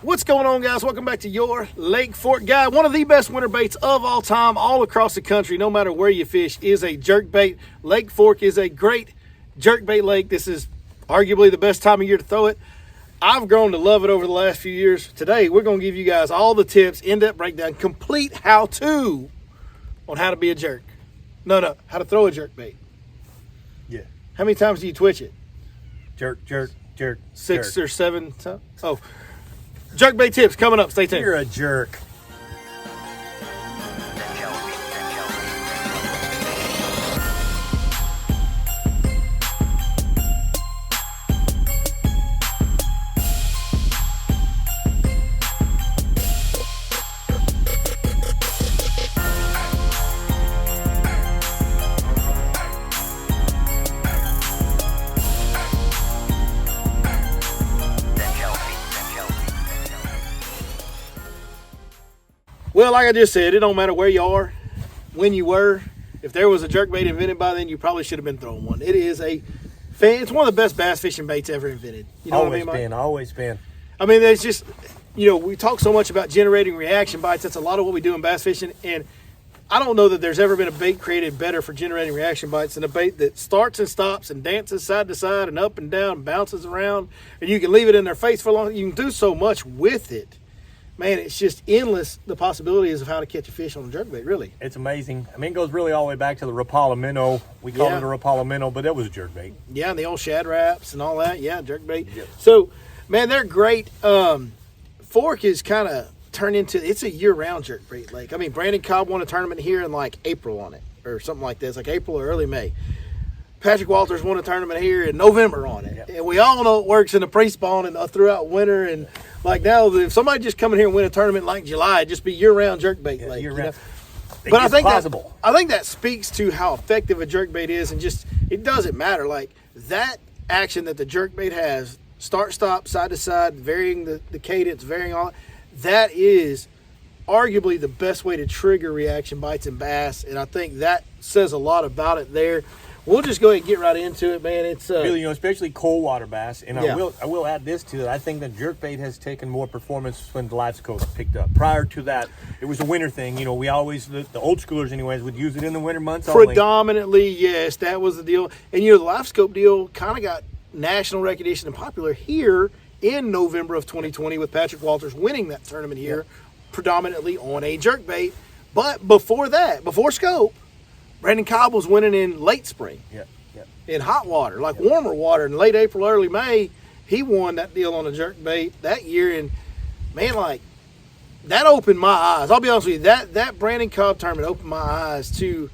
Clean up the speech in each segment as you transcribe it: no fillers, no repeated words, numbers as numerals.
What's going on, guys? Welcome back to your Lake Fork Guide. One of the best winter baits of all time, all across the country, no matter where you fish, is a jerkbait. Lake Fork is a great jerkbait lake. This is arguably the best time of year to throw it. I've grown to love it over the last few years. Today, we're going to give you guys all the tips, in-depth breakdown, complete how-to on how to be a jerk. No, how to throw a jerkbait. Yeah. How many times do you twitch it? Jerk, jerk, jerk. Six jerk. or seven times? Oh. Jerkbait tips coming up. Stay tuned. You're a jerk. Well, like I just said, it don't matter where you are, when you were. If there was a jerkbait invented by then, you probably should have been throwing one. It is it's one of the best bass fishing baits ever invented. You know Always what I mean, Mike? Always been. I mean, there's just, we talk so much about generating reaction bites. That's a lot of what we do in bass fishing. And I don't know that there's ever been a bait created better for generating reaction bites than a bait that starts and stops and dances side to side and up and down and bounces around. And you can leave it in their face for long. You can do so much with it. Man, it's just endless, the possibilities of how to catch a fish on a jerkbait, really. It's amazing. I mean, it goes really all the way back to the Rapala minnow. We called it a Rapala minnow, but that was a jerkbait. Yeah, and the old shad wraps and all that. Yeah, jerkbait. Yep. So, man, they're great. Fork is kind of turned into, it's a year-round jerkbait lake. I mean, Brandon Cobb won a tournament here in like April on it, or something like this, like April or early May. Patrick Walters won a tournament here in November on it. Yep. And we all know it works in the pre-spawn and throughout winter. And like now, if somebody just come in here and win a tournament like July, it'd just be year-round jerkbait lake. Year-round. But I think that speaks to how effective a jerkbait is, and just it doesn't matter. Like that action that the jerkbait has, start, stop, side to side, varying the cadence, varying all that is arguably the best way to trigger reaction bites and bass. And I think that says a lot about it there. We'll just go ahead and get right into it, man. It's really, especially cold water bass. And yeah. I will add this to it. I think that jerkbait has taken more performance when the live scope picked up. Prior to that, it was a winter thing. We always, the old schoolers anyways, would use it in the winter months predominantly, yes, that was the deal. And the live scope deal kind of got national recognition and popular here in November of 2020 with Patrick Walters winning that tournament here, predominantly on a jerkbait. But before that, before scope, Brandon Cobb was winning in late spring. In hot water, like warmer water in late April, early May. He won that deal on a jerkbait that year. And man, like that opened my eyes. I'll be honest with you, that Brandon Cobb tournament opened my eyes to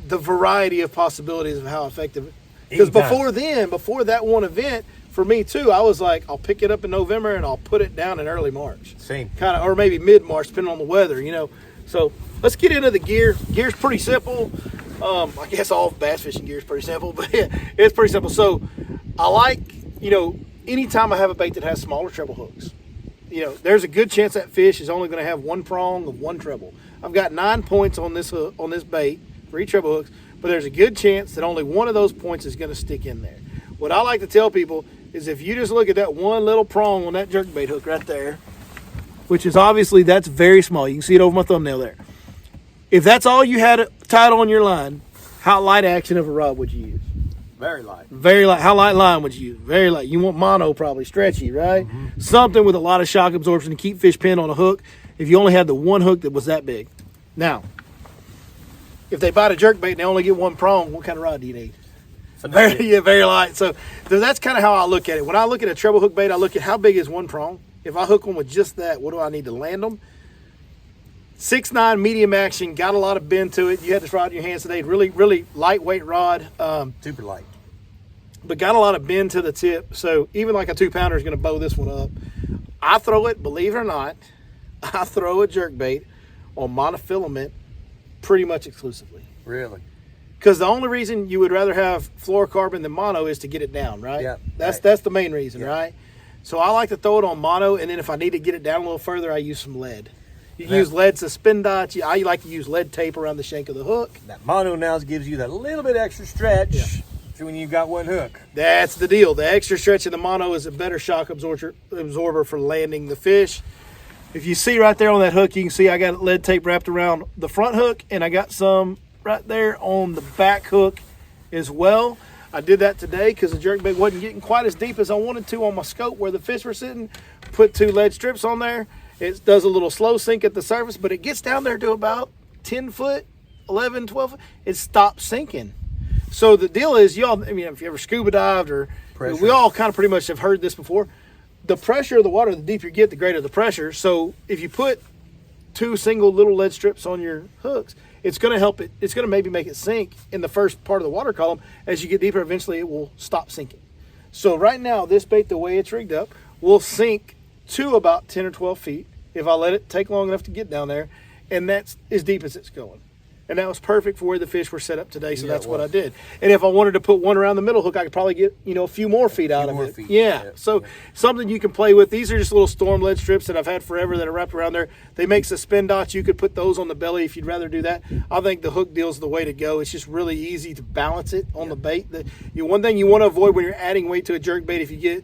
the variety of possibilities of how effective. Because before that one event, for me too, I was like, I'll pick it up in November and I'll put it down in early March. Same. Kind of, or maybe mid-March, depending on the weather, So let's get into the gear. Gear's pretty simple. I guess all bass fishing gear is pretty simple, but it's pretty simple. So I like, anytime I have a bait that has smaller treble hooks, there's a good chance that fish is only going to have one prong of one treble. I've got 9 points on this hook, on this bait for each treble hooks, but there's a good chance that only one of those points is going to stick in there. What I like to tell people is if you just look at that one little prong on that jerkbait hook right there, which is obviously, that's very small. You can see it over my thumbnail there. If that's all you had tied on your line, how light action of a rod would you use? Very light. Very light. How light line would you use? Very light. You want mono, probably stretchy, right? Mm-hmm. Something with a lot of shock absorption to keep fish pinned on a hook if you only had the one hook that was that big. Now, if they bite a jerkbait and they only get one prong, what kind of rod do you need? Very light. So that's kind of how I look at it. When I look at a treble hook bait, I look at how big is one prong. If I hook them with just that, what do I need to land them? 6'9" medium action, got a lot of bend to it. You had this rod in your hands today, really, really lightweight rod. Super light. But got a lot of bend to the tip. So even like a 2-pounder is going to bow this one up. I throw it, believe it or not, I throw a jerkbait on monofilament pretty much exclusively. Really? Because the only reason you would rather have fluorocarbon than mono is to get it down, right? Yeah. That's the main reason, right? So I like to throw it on mono, and then if I need to get it down a little further, I use some lead. You can use lead suspendite. I like to use lead tape around the shank of the hook. That mono now gives you that little bit extra stretch. when you got one hook. That's the deal. The extra stretch in the mono is a better shock absorber for landing the fish. If you see right there on that hook, you can see I got lead tape wrapped around the front hook, and I got some right there on the back hook as well. I did that today because the jerkbait wasn't getting quite as deep as I wanted to on my scope where the fish were sitting. Put 2 lead strips on there. It does a little slow sink at the surface, but it gets down there to about 10 foot, 11, 12 foot. It stops sinking. So the deal is, y'all, I mean, if you ever scuba dived or Pressure. we all kind of pretty much have heard this before. The pressure of the water, the deeper you get, the greater the pressure. So if you put 2 single little lead strips on your hooks, it's going to help it. It's going to maybe make it sink in the first part of the water column. As you get deeper, eventually it will stop sinking. So right now, this bait, the way it's rigged up, will sink to about 10 or 12 feet if I let it take long enough to get down there, and that's as deep as it's going. And that was perfect for where the fish were set up today, so that's what I did. And if I wanted to put one around the middle hook, I could probably get, a few more feet out of it. Yeah. So something you can play with. These are just little storm lead strips that I've had forever that are wrapped around there. They make suspend dots. You could put those on the belly if you'd rather do that. I think the hook deal is the way to go. It's just really easy to balance it on the bait. One thing you want to avoid when you're adding weight to a jerk bait, you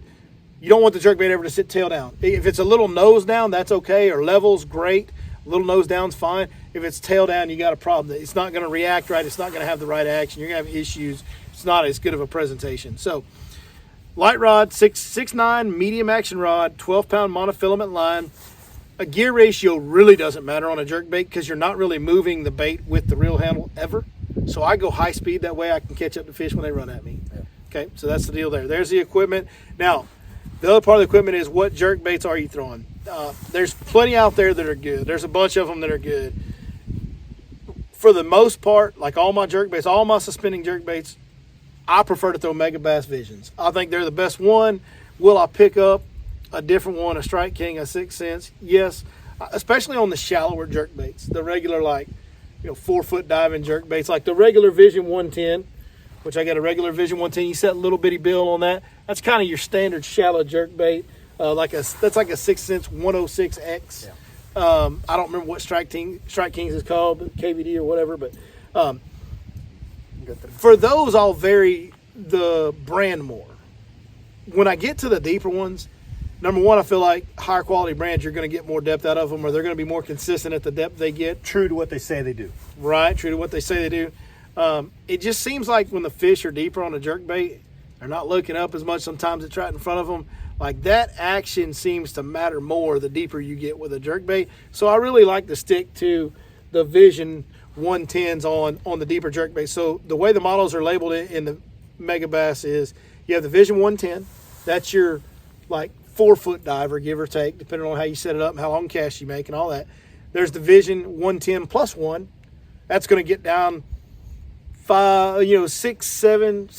don't want the jerk bait ever to sit tail down. If it's a little nose down, that's okay, or levels, great. A little nose down's fine. If it's tail down, you got a problem. It's not going to react right. It's not going to have the right action. You're going to have issues. It's not as good of a presentation. So, light rod, 6'9", medium action rod, 12-pound monofilament line. A gear ratio really doesn't matter on a jerk bait because you're not really moving the bait with the reel handle ever. So I go high speed. That way I can catch up the fish when they run at me. Yeah. Okay, so that's the deal there. There's the equipment. Now, the other part of the equipment is what jerk baits are you throwing? There's plenty out there that are good. There's a bunch of them that are good. For the most part, like all my jerk baits, all my suspending jerk baits, I prefer to throw Mega Bass Visions. I think they're the best one. Will I pick up a different one, a Strike King, a 6 Sense? Yes, especially on the shallower jerk baits. The regular 4-foot diving jerk baits, like the regular Vision 110, which I got a regular Vision 110. You set a little bitty bill on that. That's kind of your standard shallow jerk bait. That's like a 6 Sense 106X. Yeah. I don't remember what Strike Kings is called, but KVD or whatever. But for those, I'll vary the brand more. When I get to the deeper ones, number one, I feel like higher quality brands, you're going to get more depth out of them, or they're going to be more consistent at the depth they get. True to what they say they do. Right, true to what they say they do. It just seems like when the fish are deeper on a jerk bait, they're not looking up as much. Sometimes it's right in front of them. Like that action seems to matter more the deeper you get with a jerk bait. So I really like to stick to the Vision 110s on the deeper jerk bait. So the way the models are labeled in the Mega Bass is you have the Vision 110. That's your 4-foot diver, give or take, depending on how you set it up and how long cast you make and all that. There's the Vision 110 plus 1. That's going to get down 6 or 7.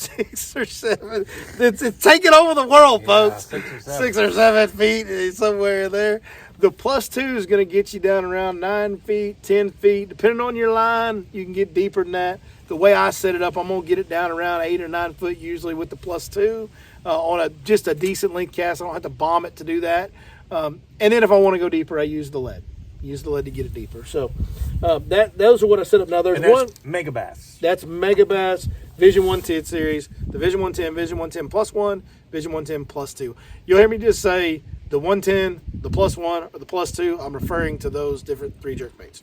It's taking over the world, folks. 6 or 7 feet, somewhere there. The plus 2 is going to get you down around 9 feet, 10 feet. Depending on your line, you can get deeper than that. The way I set it up, I'm going to get it down around 8 or 9 foot usually with the plus 2 on just a decent length cast. I don't have to bomb it to do that. And then if I want to go deeper, I use the lead. Use the lead to get it deeper. So those are what I set up. Now there's one Mega Bass. That's Mega Bass Vision 110 series. The Vision 110, Vision 110 plus 1, Vision 110 plus 2. You'll hear me just say the 110, the plus 1, or the plus 2. I'm referring to those different 3 jerk baits.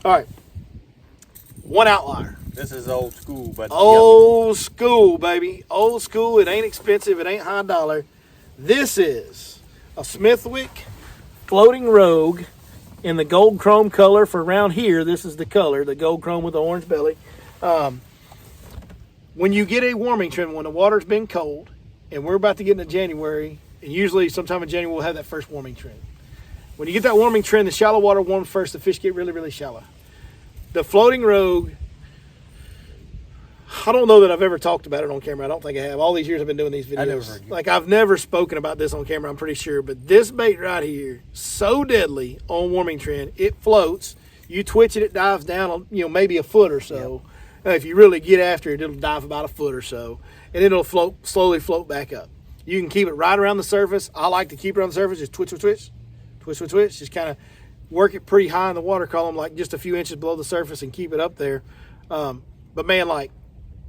All right. One outlier. This is old school, but old school, baby. Old school. It ain't expensive. It ain't high dollar. This is a Smithwick Floating Rogue in the gold chrome color. For around here, this is the color, the gold chrome with the orange belly. When you get a warming trend, when the water's been cold, and we're about to get into January, and usually sometime in January we'll have that first warming trend. When you get that warming trend, the shallow water warms first, the fish get really, really shallow. The Floating Rogue, I don't know that I've ever talked about it on camera. I don't think I have. All these years I've been doing these videos. I never heard you. I've never spoken about this on camera, I'm pretty sure. But this bait right here, so deadly on warming trend. It floats. You twitch it, it dives down, maybe a foot or so. Yep. If you really get after it, it'll dive about a foot or so. And it'll slowly float back up. You can keep it right around the surface. I like to keep it on the surface. Just twitch. Just kind of work it pretty high in the water column, like just a few inches below the surface, and keep it up there. But man,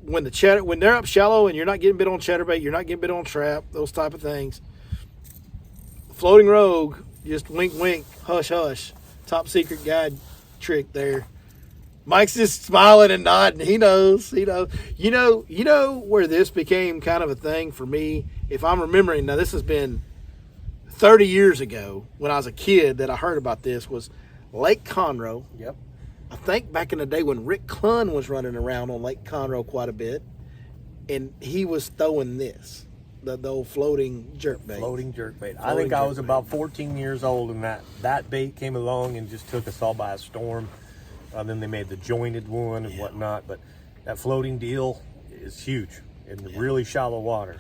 when they're up shallow and you're not getting bit on chatterbait, you're not getting bit on trap, those type of things. Floating Rogue, just wink, wink, hush, hush. Top secret guide trick there. Mike's just smiling and nodding. He knows. You know where this became kind of a thing for me, if I'm remembering. Now, this has been 30 years ago when I was a kid that I heard about this, was Lake Conroe. Yep. I think back in the day when Rick Clunn was running around on Lake Conroe quite a bit, and he was throwing this, the old floating jerkbait. Floating jerkbait. I think I was about 14 years old, and that bait came along and just took us all by a storm. Then they made the jointed one and whatnot, but that floating deal is huge in really shallow water.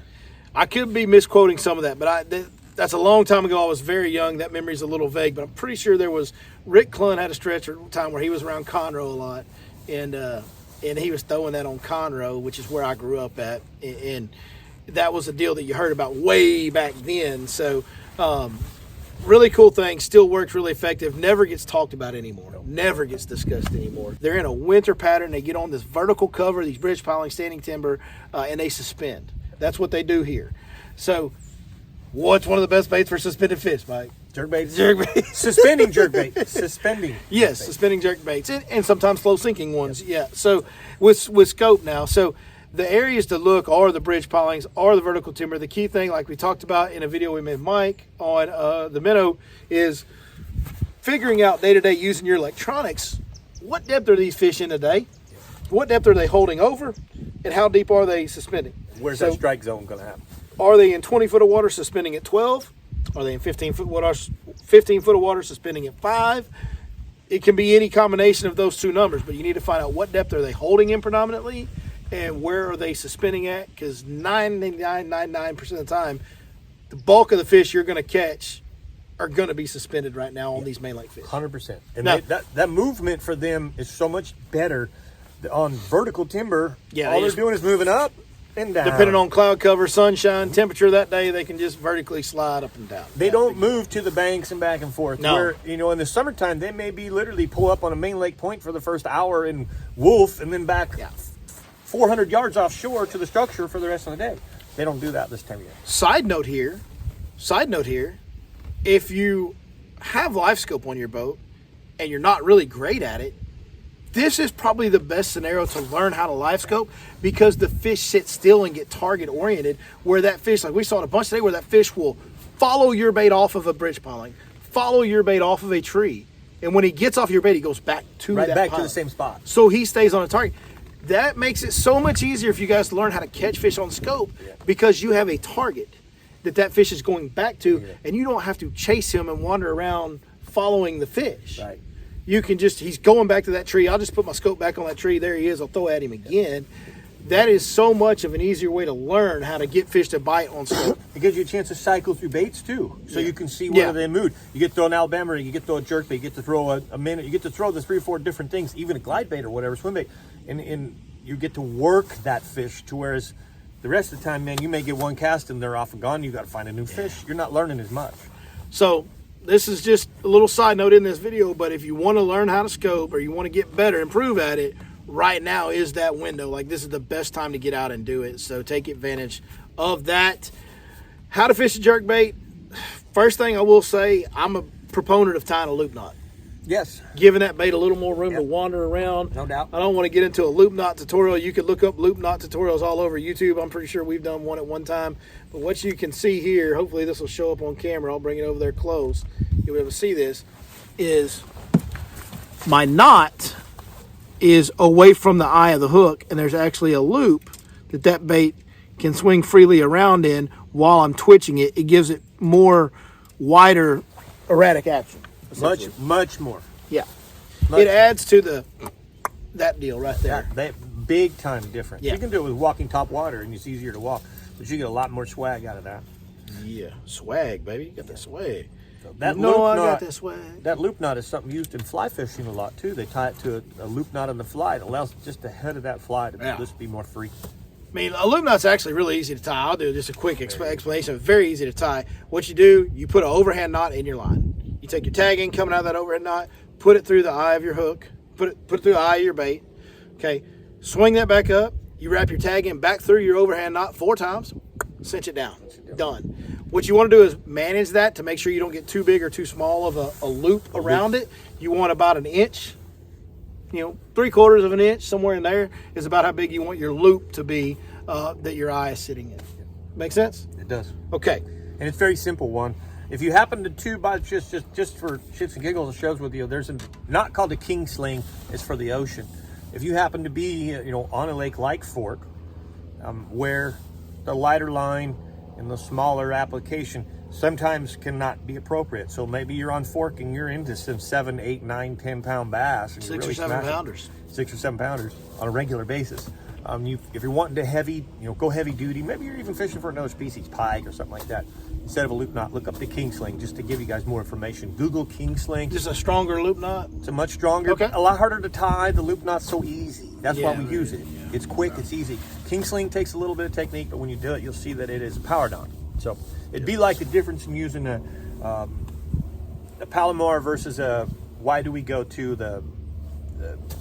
I could be misquoting some of that, but that's a long time ago. I was very young. That memory's a little vague, but I'm pretty sure there was Rick Clunn had a stretch or time where he was around Conroe a lot, and he was throwing that on Conroe, which is where I grew up at, and that was a deal that you heard about way back then. So really cool thing, still works really effective, never gets talked about anymore, never gets discussed anymore. They're in a winter pattern. They get on this vertical cover, these bridge piling, standing timber, and they suspend. That's what they do here. So what's one of the best baits for suspended fish, Mike? Jerkbait. Suspending jerkbait. Suspending. Yes, jerkbait. suspending jerkbaits, and sometimes slow sinking ones. Yep. Yeah. So with scope now, so the areas to look are the bridge pilings, are the vertical timber. The key thing, like we talked about in a video we made with Mike on the minnow, is figuring out day to day using your electronics. What depth are these fish in a day? What depth are they holding over? And how deep are they suspending? Where's that strike zone going to happen? Are they in 20 foot of water suspending at 12? Are they in 15 foot of water suspending at 5? It can be any combination of those two numbers, but you need to find out what depth are they holding in predominantly and where are they suspending at, because 99.99% of the time, the bulk of the fish you're going to catch are going to be suspended right now on these main lake fish. 100%. And now, that movement for them is so much better on vertical timber. Yeah, all they're doing is moving up and down. Depending on cloud cover, sunshine, temperature that day, they can just vertically slide up and down. They don't move to the banks and back and forth. No. Where, in the summertime, they may be literally pull up on a main lake point for the first hour in Wolf and then back 400 yards offshore to the structure for the rest of the day. They don't do that this time of year. Side note here, if you have live scope on your boat and you're not really great at it, this is probably the best scenario to learn how to live scope, because the fish sit still and get target oriented, where that fish, like we saw it a bunch today, where that fish will follow your bait off of a bridge piling, follow your bait off of a tree, and when he gets off your bait, he goes back to that back piling. to the same spot. So he stays on a target. That makes it so much easier for you guys to learn how to catch fish on scope, because you have a target that fish is going back to, and you don't have to chase him and wander around following the fish. Right. You can he's going back to that tree. I'll just put my scope back on that tree. There he is. I'll throw at him again. That is so much of an easier way to learn how to get fish to bite on scope. It gives you a chance to cycle through baits too, so you can see where they move. You get to throw an Alabama rig, you get to throw a jerkbait, you get to throw a minute, you get to throw the 3 or 4 different things, even a glide bait or whatever, swim bait, and you get to work that fish. To whereas the rest of the time, man, you may get one cast and they're off and gone. You got to find a new fish. You're not learning as much. So this is just a little side note in this video, but if you want to learn how to scope or you want to get better, improve at it, right now is that window. Like, this is the best time to get out and do it. So take advantage of that. How to fish a jerkbait. First thing I will say, I'm a proponent of tying a loop knot. Yes. Giving that bait a little more room to wander around. No doubt. I don't want to get into a loop knot tutorial. You could look up loop knot tutorials all over YouTube. I'm pretty sure we've done one at one time. But what you can see here, hopefully this will show up on camera. I'll bring it over there close. You'll be able to see this, is my knot is away from the eye of the hook, and there's actually a loop that bait can swing freely around in while I'm twitching it. It gives it more wider erratic action. Much more. Yeah. It adds to that deal right there. That big time difference. Yeah. You can do it with walking top water and it's easier to walk, but you get a lot more swag out of that. Yeah. Swag, baby. You got that swag. So that got that swag. That loop knot is something used in fly fishing a lot too. They tie it to a loop knot on the fly. It allows just the head of that fly to just be more free. I mean, a loop knot's actually really easy to tie. I'll do just a quick explanation. Very easy to tie. What you do, you put an overhand knot in your line. You take your tagging coming out of that overhead knot, put it through the eye of your hook, put it through the eye of your bait. Okay, swing that back up, You wrap your tag in back through your overhand knot 4 times, cinch it down. Done. What you want to do is manage that to make sure you don't get too big or too small of a loop around it. You want about an inch, 3/4 of an inch, somewhere in there is about how big you want your loop to be that your eye is sitting in. Make sense? It does. Okay. And it's very simple one. If you happen to tube, just for shits and giggles, it shows with you. There's a knot called a king sling. It's for the ocean. If you happen to be, on a lake like Fork, where the lighter line and the smaller application sometimes cannot be appropriate. So maybe you're on Fork and you're into some 7, 8, 9, 10 pound bass. And 6 or 7 pounders. 6 or 7 pounders on a regular basis. If you're wanting to heavy, go heavy duty, maybe you're even fishing for another species, pike or something like that. Instead of a loop knot, look up the king sling just to give you guys more information. Google king sling. Just a stronger loop knot? It's a much stronger, okay. A lot harder to tie. The loop knot's so easy. That's why we use it. Yeah. It's quick, it's easy. King sling takes a little bit of technique, but when you do it, you'll see that it is a power knot. So it'd be like the difference in using a Palomar versus why do we go to the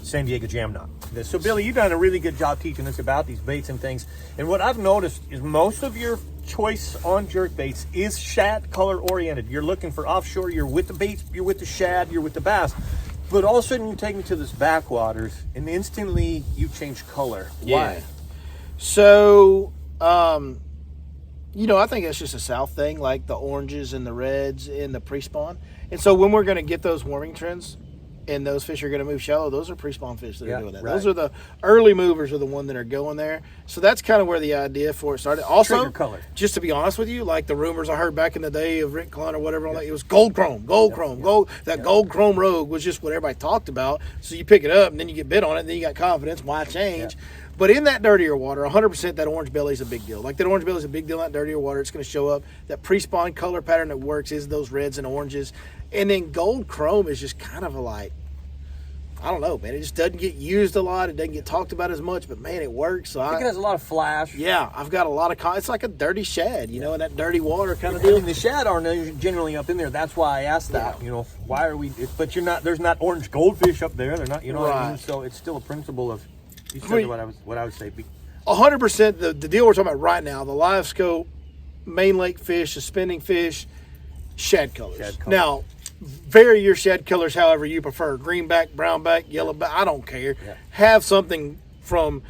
San Diego jam knot. So Billy, you've done a really good job teaching us about these baits and things. And what I've noticed is most of your choice on jerk baits is shad color oriented. You're looking for offshore, you're with the baits, you're with the shad, you're with the bass. But all of a sudden you take me to this backwaters and instantly you change color. Why? So, I think that's just a South thing, like the oranges and the reds in the pre-spawn. And so when we're going to get those warming trends and those fish are going to move shallow, those are pre-spawn fish that are doing that. Right. Those are the early movers are the one that are going there. So that's kind of where the idea for it started. Also, trigger color. Just to be honest with you, like the rumors I heard back in the day of Rick Klein or whatever, it was gold chrome. Gold chrome rogue was just what everybody talked about. So you pick it up and then you get bit on it and then you got confidence. Why change? Yeah. But in that dirtier water, 100% that orange belly is a big deal. Like that orange belly is a big deal in that dirtier water. It's going to show up. That pre-spawn color pattern that works is those reds and oranges. And then gold chrome is just kind of I don't know, man. It just doesn't get used a lot. It doesn't get talked about as much, but man, it works. So I think it has a lot of flash. Yeah, I've got a lot of. It's like a dirty shad, in that dirty water kind of deal. And the shad aren't generally up in there. That's why I asked that. Why are we? But you're not. There's not orange goldfish up there. They're not. What I mean. So it's still a principle of. You said what I would say. 100%. The deal we're talking about right now, the live scope, main lake fish, suspending fish, shad colors. Now, vary your shad colors however you prefer. Greenback, brownback, yellowback, I don't care. Yeah. Have something from,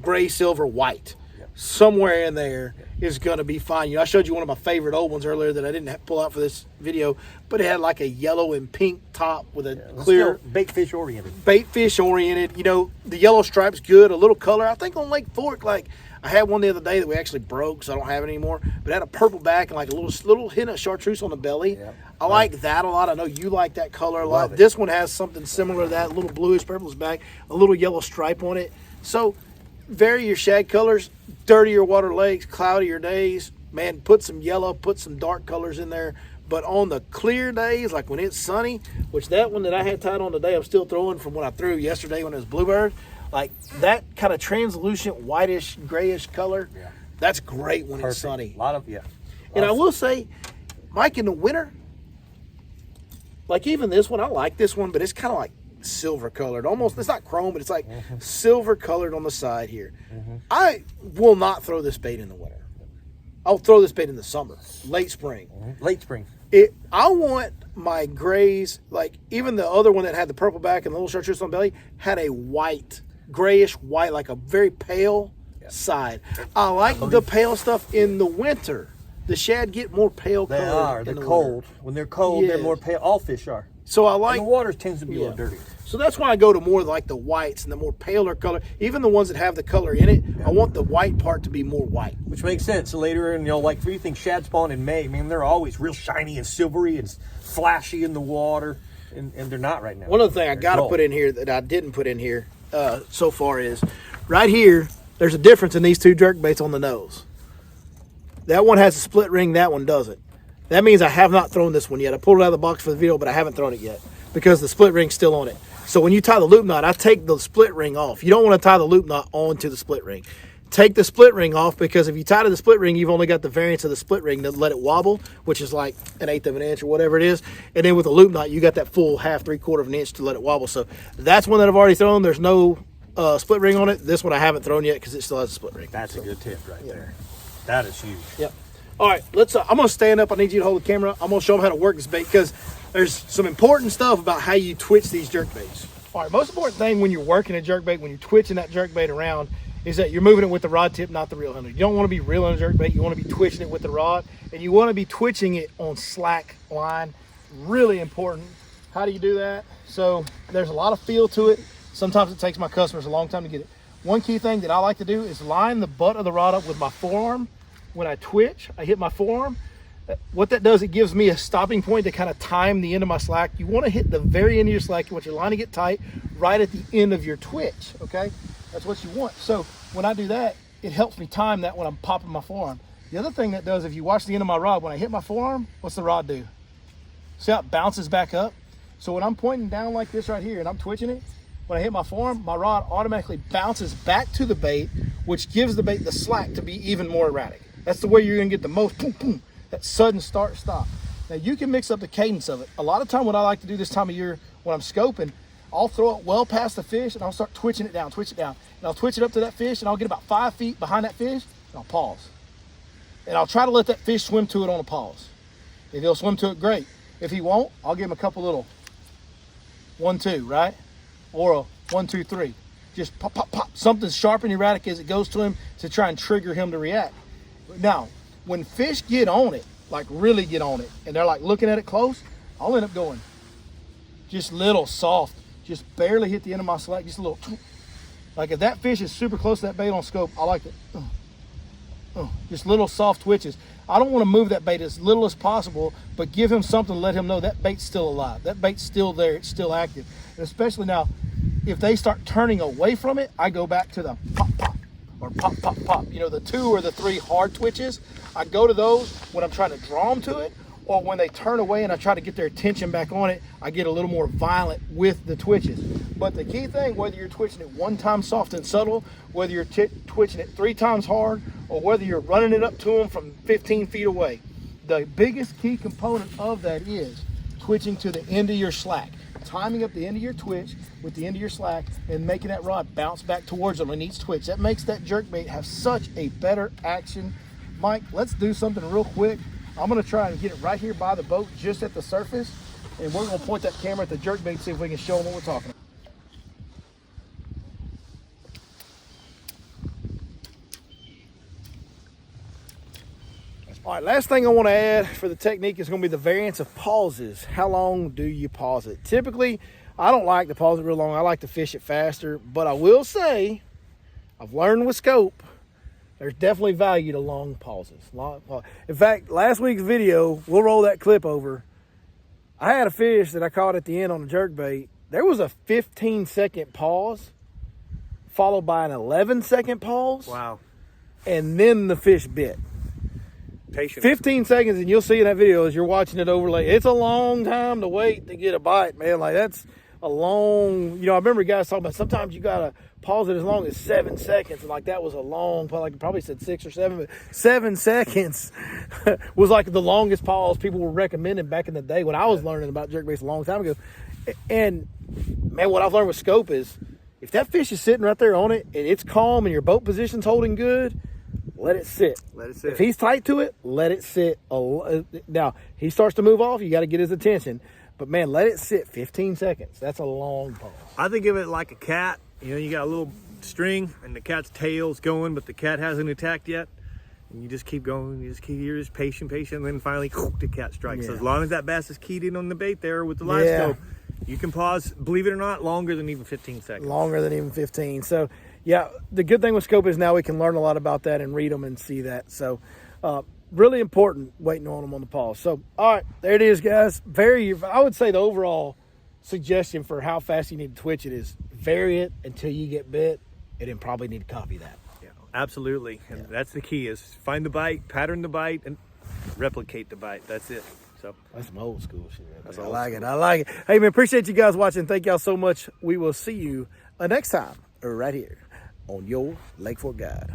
gray, silver, white. Yeah. Somewhere in there is going to be fine. I showed you one of my favorite old ones earlier that I didn't pull out for this video, but it had like a yellow and pink top with a clear. Bait fish oriented. Bait fish oriented. The yellow stripe's good, a little color. I think on Lake Fork, I had one the other day that we actually broke, so I don't have it anymore. But it had a purple back and like a little hint of chartreuse on the belly. Yep. I like that a lot. I know you like that color a lot. This one has something similar to that, a little bluish purplish back, a little yellow stripe on it. So vary your shad colors, dirtier water lakes, cloudier days. Man, put some yellow, put some dark colors in there. But on the clear days, like when it's sunny, which that one that I had tied on today, I'm still throwing from when I threw yesterday when it was bluebird. Like that kind of translucent, whitish, grayish color, that's great when it's sunny. A lot of, And I will say, Mike, in the winter, like even this one, I like this one, but it's kind of like silver colored. Almost, it's not chrome, but it's like silver colored on the side here. I will not throw this bait in the winter. I'll throw this bait in the summer, late spring. Late spring. I want my grays, like even the other one that had the purple back and the little chartreuse on the belly, had a white, grayish white, like a very pale side. I like the pale stuff in the winter. The shad get more pale color. They are. They're cold. When they're cold, they're more pale. All fish are. So I like. And the water tends to be a little dirty. So that's why I go to more like the whites and the more paler color. Even the ones that have the color in it, I want the white part to be more white. Which makes sense. Later, and like you think shad spawn in May, they're always real shiny and silvery and flashy in the water, and they're not right now. One other thing I got to put in here that I didn't put in here so far is right here. There's a difference in these two jerk baits on the nose. That one has a split ring. That one doesn't. That means I have not thrown this one yet. I pulled it out of the box for the video, but I haven't thrown it yet because the split ring's still on it. So when you tie the loop knot, I take the split ring off. You don't want to tie the loop knot onto the split ring. Take the split ring off, because if you tie to the split ring, you've only got the variance of the split ring to let it wobble, which is like 1/8 of an inch or whatever it is. And then with the loop knot, you got that full 1/2, 3/4 of an inch to let it wobble. So that's one that I've already thrown. There's no split ring on it. This one I haven't thrown yet because it still has a split ring. That's a good tip right there. That is huge. Yep. All right, let's. I'm gonna stand up. I need you to hold the camera. I'm gonna show them how to work this bait because there's some important stuff about how you twitch these jerk baits. All right, most important thing when you're working a jerk bait, when you're twitching that jerk bait around, is that you're moving it with the rod tip, not the reel handle. You don't want to be reeling a jerk bait. You want to be twitching it with the rod, and you want to be twitching it on slack line. Really important. How do you do that? So there's a lot of feel to it. Sometimes it takes my customers a long time to get it. One key thing that I like to do is line the butt of the rod up with my forearm. When I twitch, I hit my forearm. What that does, it gives me a stopping point to kind of time the end of my slack. You want to hit the very end of your slack. You want your line to get tight right at the end of your twitch, okay? That's what you want. So when I do that, it helps me time that when I'm popping my forearm. The other thing that does, if you watch the end of my rod, when I hit my forearm, what's the rod do? See how it bounces back up? So when I'm pointing down like this right here and I'm twitching it, when I hit my forearm, my rod automatically bounces back to the bait, which gives the bait the slack to be even more erratic. That's the way you're gonna get the most boom, boom, that sudden start, stop. Now you can mix up the cadence of it. A lot of time what I like to do this time of year when I'm scoping, I'll throw it well past the fish and I'll start twitching it down, twitch it down. And I'll twitch it up to that fish and I'll get about 5 feet behind that fish and I'll pause. And I'll try to let that fish swim to it on a pause. If he'll swim to it, great. If he won't, I'll give him a couple little 1, 2, right? Or a 1, 2, 3. Just pop, pop, pop. Something sharp and erratic as it goes to him to try and trigger him to react. Now, when fish get on it, like really get on it, and they're like looking at it close, I'll end up going just little soft, just barely hit the end of my slack, just a little. Like if that fish is super close to that bait on scope, I like it. Just little soft twitches. I don't want to move that bait as little as possible, but give him something to let him know that bait's still alive. That bait's still there, it's still active. And especially now, if they start turning away from it, I go back to the pop, pop, or pop, pop, pop. You know, the 2 or the 3 hard twitches. I go to those when I'm trying to draw them to it, or when they turn away and I try to get their attention back on it, I get a little more violent with the twitches. But the key thing, whether you're twitching it 1 time soft and subtle, whether you're twitching it 3 times hard, or whether you're running it up to them from 15 feet away, the biggest key component of that is twitching to the end of your slack. Timing up the end of your twitch with the end of your slack and making that rod bounce back towards them in each twitch. That makes that jerkbait have such a better action. Mike, let's do something real quick. I'm gonna try and get it right here by the boat, just at the surface, and we're gonna point that camera at the jerkbait, see if we can show them what we're talking about. All right, last thing I want to add for the technique is going to be the variance of pauses. How long do you pause it? Typically, I don't like to pause it real long. I like to fish it faster, but I will say, I've learned with scope, there's definitely value to long pauses. In fact, last week's video, we'll roll that clip over. I had a fish that I caught at the end on a jerkbait. There was a 15-second pause, followed by an 11-second pause. Wow. And then the fish bit. Patient. 15 seconds, and you'll see in that video as you're watching it overlay. It's a long time to wait to get a bite, man. Like, that's a long, you know, I remember guys talking about sometimes you got to pause it as long as 7 seconds. And like, that was a long, like probably said 6 or 7, but 7 seconds was like the longest pause people were recommending back in the day when I was learning about jerkbaits a long time ago. And man, what I've learned with scope is if that fish is sitting right there on it and it's calm and your boat position's holding good, let it sit. Let it sit. If he's tight to it, let it sit. Now, he starts to move off, you got to get his attention. But man, let it sit 15 seconds. That's a long pause. I think of it like a cat. You know, you got a little string and the cat's tail's going, but the cat hasn't attacked yet. And you just keep going. You're just patient, and then finally, the cat strikes. Yeah. So as long as that bass is keyed in on the bait there with the live scope, you can pause, believe it or not, longer than even 15 seconds. Longer than even 15. So, yeah, the good thing with scope is now we can learn a lot about that and read them and see that. So, really important waiting on them on the pause. So, all right, there it is, guys. I would say the overall suggestion for how fast you need to twitch it is vary it until you get bit, and then probably need to copy that. Yeah, absolutely. And that's the key is find the bite, pattern the bite, and replicate the bite. That's it. So that's some old school shit. I like it. I like it. Hey, man, appreciate you guys watching. Thank y'all so much. We will see you next time right here on your Lake Fork Guide.